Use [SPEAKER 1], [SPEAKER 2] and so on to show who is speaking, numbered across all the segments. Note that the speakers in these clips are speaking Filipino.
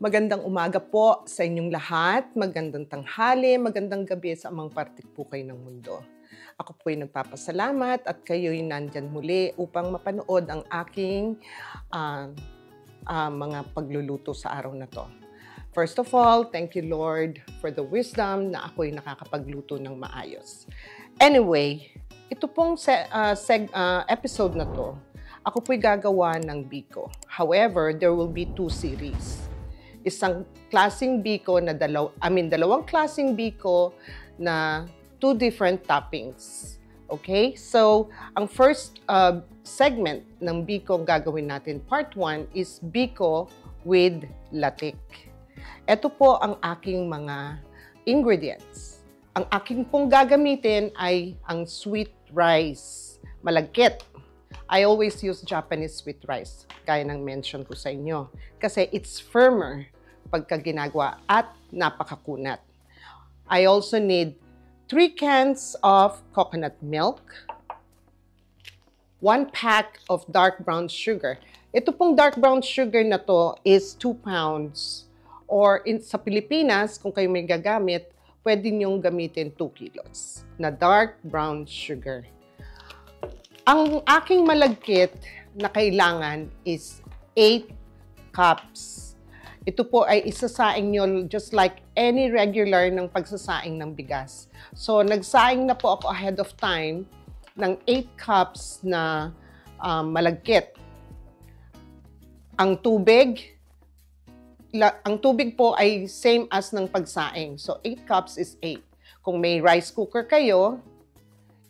[SPEAKER 1] Magandang umaga po sa inyong lahat, magandang tanghali, magandang gabi sa amang parte po kayo ng mundo. Ako po ay nagpapasalamat at kayo'y nandyan muli upang mapanood ang aking mga pagluluto sa araw na to. First of all, thank you Lord for the wisdom na ako'y nakakapagluto ng maayos. Anyway, ito pong episode na to, ako po'y gagawa ng biko. However, there will be 2 series. Isang klaseng biko na dalawang klaseng biko na 2 different toppings. Okay? So, ang first segment ng biko gagawin natin, part 1, is biko with latik. Ito po ang aking mga ingredients. Ang aking pong gagamitin ay ang sweet rice, malagkit. I always use Japanese sweet rice, gaya ng mention ko sa inyo. Kasi it's firmer pagka ginagawa at napakakunat. I also need 3 cans of coconut milk, 1 pack of dark brown sugar. Ito pong dark brown sugar na to is 2 pounds. Or sa Pilipinas, kung kayo may gagamit, pwede niyong gamitin 2 kilos na dark brown sugar. Ang aking malagkit na kailangan is 8 cups. Ito po ay isasaing nyo just like any regular ng pagsasaing ng bigas. So, nagsaing na po ako ahead of time ng 8 cups na malagkit. Ang tubig po ay same as ng pagsaing. So, 8 cups is 8. Kung may rice cooker kayo,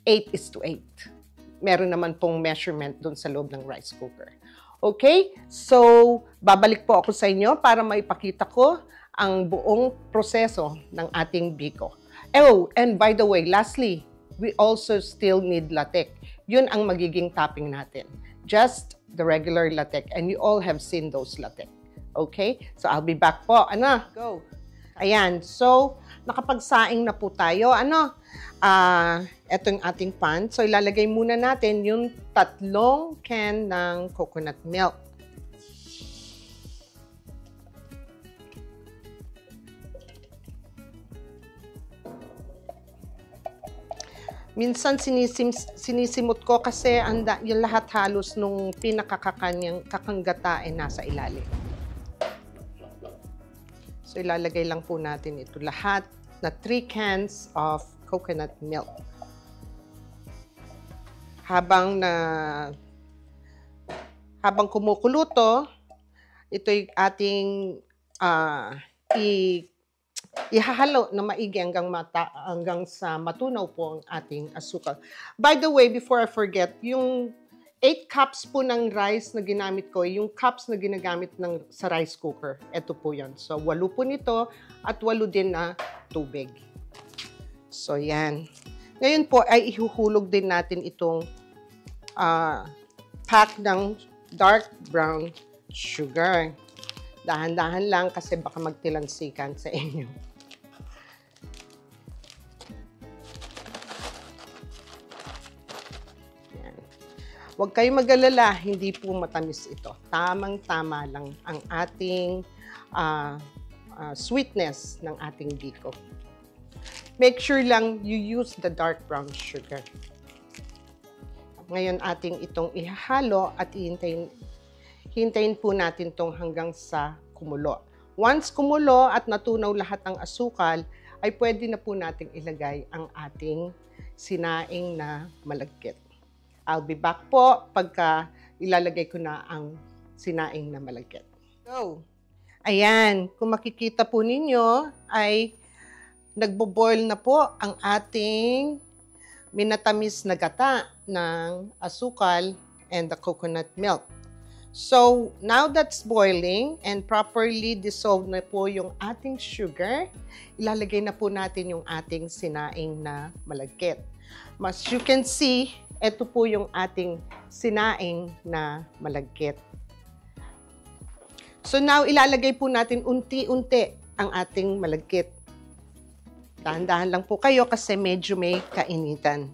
[SPEAKER 1] 8:8. Meron naman pong measurement dun sa loob ng rice cooker. Okay? So, babalik po ako sa inyo para maipakita ko ang buong proseso ng ating biko. Oh, and by the way, lastly, we also still need latik. Yun ang magiging topping natin. Just the regular latik. And you all have seen those latik. Okay? So, I'll be back po. Go. Ayan. So, nakapagsaing na po tayo. Ito yung ating pan. So, ilalagay muna natin yung 3 can ng coconut milk. Minsan sinisimot ko kasi yung lahat halos nung kakanggata ay nasa ilalim. So, ilalagay lang po natin ito lahat na 3 cans of coconut milk. Habang kumukulo to, ito'y ating ihahalo na maigi hanggang sa matunaw po ang ating asukal. By the way, before I forget, yung 8 cups po ng rice na ginamit ko, yung cups na ginagamit sa rice cooker. Ito po yan. So, 8 po nito at 8 din na tubig. So, yan. Ngayon po ay ihuhulog din natin itong pack ng dark brown sugar. Dahan-dahan lang kasi baka magtilansikan sa inyo. Yan. Huwag kayong mag-alala, hindi po matamis ito. Tamang-tama lang ang ating sweetness ng ating biko. Make sure lang you use the dark brown sugar. Ngayon ating itong ihahalo at hintayin po natin itong hanggang sa kumulo. Once kumulo at natunaw lahat ng asukal, ay pwede na po nating ilagay ang ating sinaing na malagkit. I'll be back po pagka ilalagay ko na ang sinaing na malagkit. So, ayan, kung makikita po ninyo ay nagbo-boil na po ang ating minatamis na gata ng asukal and the coconut milk. So, now that's boiling and properly dissolved na po yung ating sugar, ilalagay na po natin yung ating sinaing na malagkit. As you can see, ito po yung ating sinaing na malagkit. So, now ilalagay po natin unti-unti ang ating malagkit. Dahan-dahan lang po kayo kasi medyo may kainitan.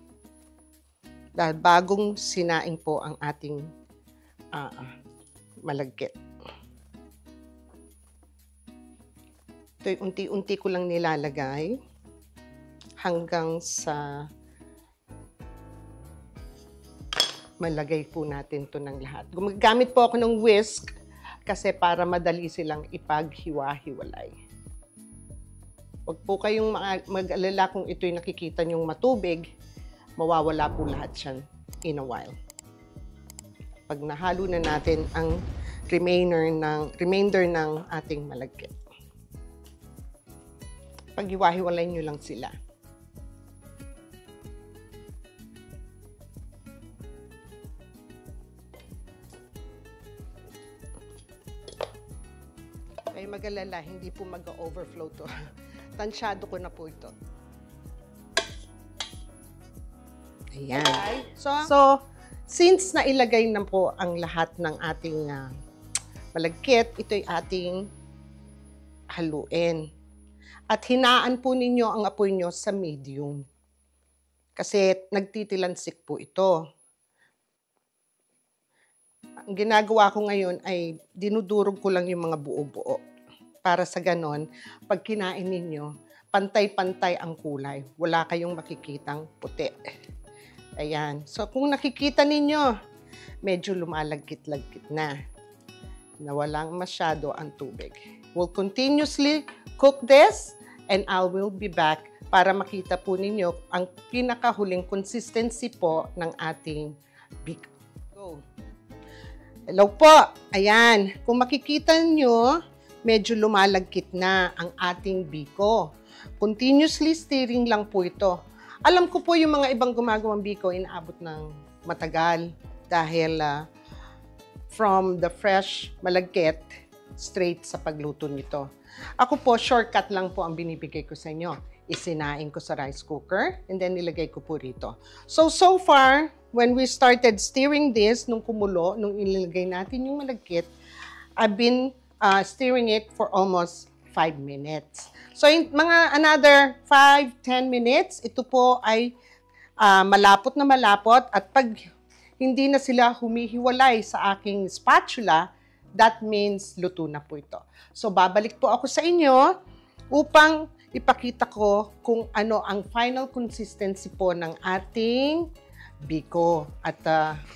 [SPEAKER 1] Dahil bagong sinaing po ang ating malagkit. Ito'y unti-unti ko lang nilalagay hanggang sa malagay po natin to ng lahat. Gumagamit po ako ng whisk kasi para madali silang ipaghiwa-hiwalay. Huwag po kayong mag-alala kung ito'y nakikita nyong matubig, mawawala po lahat siyan in a while. Pag nahalo na natin ang remainder ng ating malagkit. Paghiwa-hiwalay nyo lang sila. Kaya mag-alala, hindi po mag-overflow to. Tansyado ko na po ito. Ayan. So, since nailagay na po ang lahat ng ating malagkit, ito'y ating haluin. At hinaan po ninyo ang apoy nyo sa medium. Kasi nagtitilansik po ito. Ang ginagawa ko ngayon ay dinudurog ko lang yung mga buo-buo. Para sa ganon, pag kinain ninyo, pantay-pantay ang kulay. Wala kayong makikitang puti. Ayan. So, kung nakikita ninyo, medyo lumalagkit-lagkit na. Nawalang masyado ang tubig. We'll continuously cook this and I will be back para makita po ninyo ang pinakahuling consistency po ng ating biko. Go. Hello po. Ayan. Kung makikita nyo, medyo lumalagkit na ang ating biko. Continuously stirring lang po ito. Alam ko po yung mga ibang gumagawang biko, inaabot ng matagal dahil from the fresh malagkit straight sa pagluto nito. Ako po, shortcut lang po ang binibigay ko sa inyo. Isinaing ko sa rice cooker and then nilagay ko po rito. So far, when we started stirring this, nung kumulo, nung ilagay natin yung malagkit, I've been stirring it for almost 5 minutes. So, in mga another 5-10 minutes, ito po ay malapot na malapot at pag hindi na sila humihiwalay sa aking spatula, that means luto na po ito. So, babalik po ako sa inyo upang ipakita ko kung ano ang final consistency po ng ating biko. At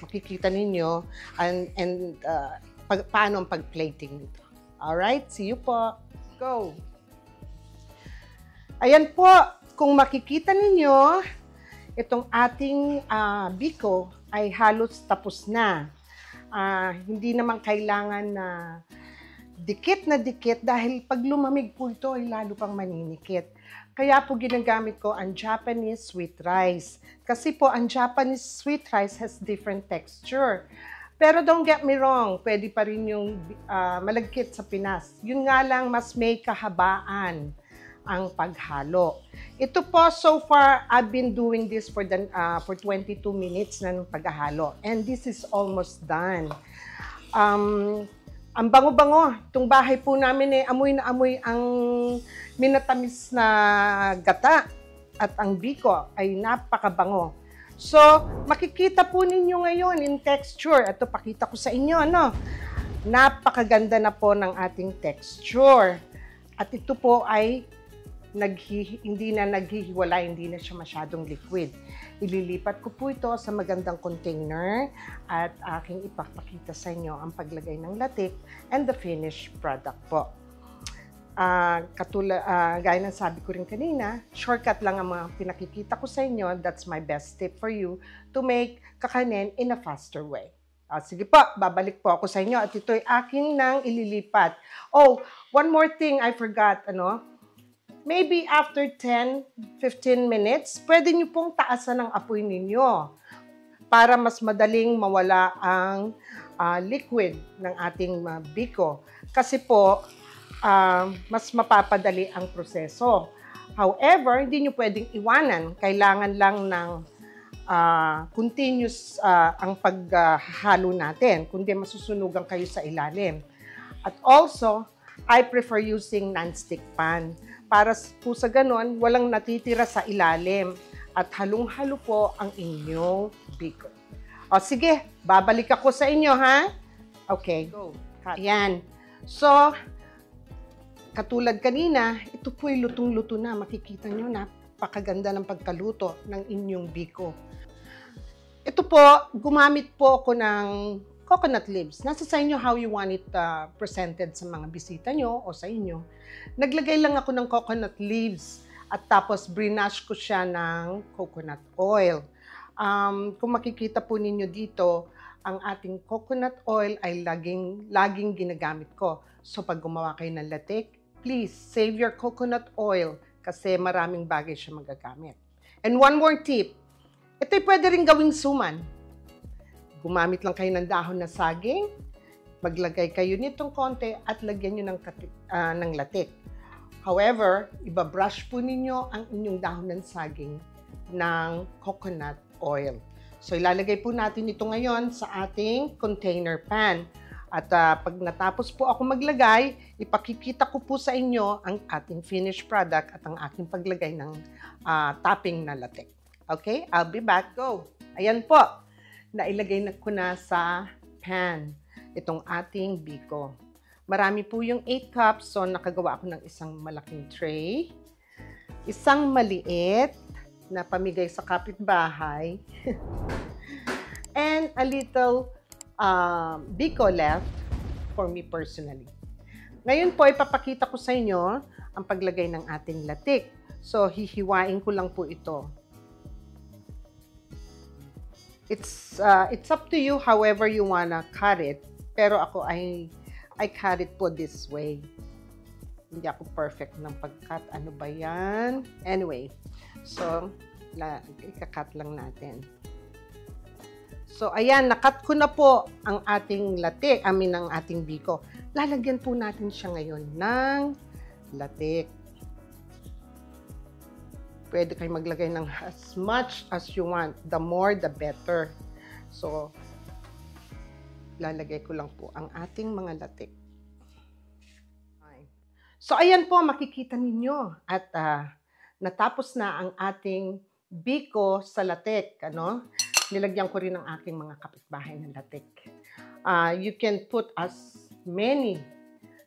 [SPEAKER 1] makikita ninyo paano ang pag-plating nito. Alright, see you po. Go! Ayan po, kung makikita ninyo, itong ating biko ay halos tapos na. Hindi naman kailangan na dikit dahil pag lumamig po ito ay lalo pang maninikit. Kaya po ginagamit ko ang Japanese sweet rice. Kasi po ang Japanese sweet rice has different texture. Pero don't get me wrong, pwede pa rin yung malagkit sa Pinas. Yun nga lang, mas may kahabaan ang paghalo. Ito po, so far, I've been doing this for 22 minutes na ng paghalo. And this is almost done. Ang bango-bango. Itong bahay po namin amoy na amoy ang minatamis na gata. At ang biko ay napakabango. So, makikita po ninyo ngayon in texture. Ito, pakita ko sa inyo, no? Napakaganda na po ng ating texture. At ito po ay hindi na naghihiwalay, hindi na siya masyadong liquid. Ililipat ko po ito sa magandang container at aking ipapakita sa inyo ang paglagay ng latik and the finished product po. Gaya ng sabi ko rin kanina, shortcut lang ang mga pinakikita ko sa inyo. That's my best tip for you to make kakanin in a faster way. Sige po, babalik po ako sa inyo at ito'y aking nang ililipat. Oh, one more thing I forgot, maybe after 10-15 minutes, pwede nyo pong taasan ang apoy ninyo para mas madaling mawala ang liquid ng ating biko. Kasi po, mas mapapadali ang proseso. However, hindi nyo pwedeng iwanan. Kailangan lang ng continuous ang paghalo natin, kundi masusunugan kayo sa ilalim. At also, I prefer using non-stick pan. Para po sa ganon, walang natitira sa ilalim. at halong-halo po ang inyong biko. O sige, babalik ako sa inyo, ha? Okay, go. Ayan. So, katulad kanina, ito po'y lutong-luto na. Makikita nyo, napakaganda ng pagkaluto ng inyong biko. Ito po, gumamit po ako ng coconut leaves. Nasa sa inyo how you want it presented sa mga bisita nyo o sa inyo. Naglagay lang ako ng coconut leaves at tapos brinash ko siya ng coconut oil. Kung makikita po ninyo dito, ang ating coconut oil ay laging ginagamit ko. So pag gumawa kayo ng latik, please save your coconut oil kasi maraming bagay siya magagamit. And one more tip, ito'y pwede rin gawing suman. Gumamit lang kayo ng dahon na saging, maglagay kayo nitong konti at lagyan nyo ng latik. However, ibabrush po ninyo ang inyong dahon ng saging ng coconut oil. So ilalagay po natin ito ngayon sa ating container pan. At pag natapos po ako maglagay, ipakikita ko po sa inyo ang ating finished product at ang aking paglagay ng topping na latik. Okay? I'll be back. Go! Ayan po. Nailagay na ko na sa pan itong ating biko. Marami po yung 8 cups, so nakagawa ako ng isang malaking tray, isang maliit na pamigay sa kapitbahay, and a little biko left for me personally. Ngayon po, ipapakita ko sa inyo ang paglagay ng ating latik. So, hihiwain ko lang po ito. It's up to you however you wanna cut it. Pero ako I cut it po this way. Hindi ako perfect ng pag-cut. Ano ba yan? Anyway, so ika-cut lang natin. So ayan, nakat ko na po ang ating latik, ang ating biko. Lalagyan po natin siya ngayon ng latik. Pwede kayo maglagay ng as much as you want. The more, the better. So, lalagay ko lang po ang ating mga latik. So, ayan po, makikita ninyo. At natapos na ang ating biko sa latik. Nilagyan ko rin ang aking mga kapitbahay ng latik. You can put as many.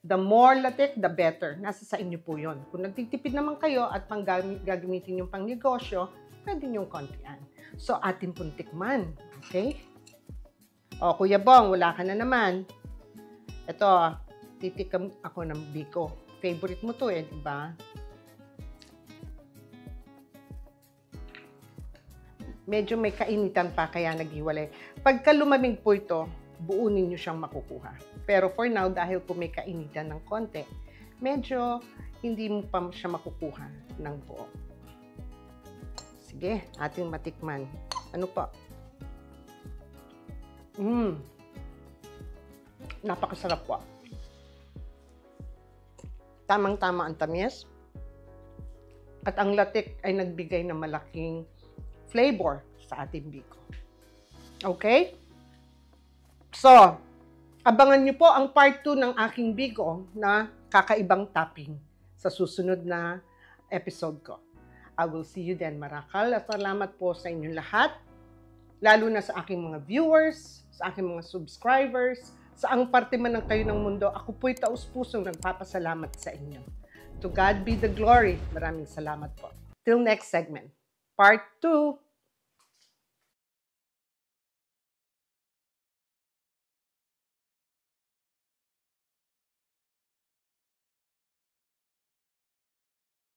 [SPEAKER 1] The more latik, the better. Nasa sa inyo po yun. Kung nagtitipid naman kayo at gagamitin yung pang negosyo, pwede niyong kontian. So, ating pong tikman. Okay? O, Kuya Bong, wala ka na naman. Ito, titikam ako ng biko. Favorite mo to di ba? Medyo may kainitan pa, kaya naghiwalay. Pagka lumamig po ito, buunin nyo siyang makukuha. Pero for now, dahil po may kainitan ng konti, medyo hindi mo pa siya makukuha ng buo. Sige, ating matikman. Ano pa? Napakasarap po. Tamang-tama ang tamis. At ang latik ay nagbigay ng malaking flavor sa ating biko. Okay? So, abangan niyo po ang part 2 ng aking biko na kakaibang topping sa susunod na episode ko. I will see you then, Marakal. At salamat po sa inyong lahat, lalo na sa aking mga viewers, sa aking mga subscribers, sa ang parte man ng kayo ng mundo. Ako po'y taus-pusong nagpapasalamat sa inyo. To God be the glory. Maraming salamat po. Till next segment, part 2.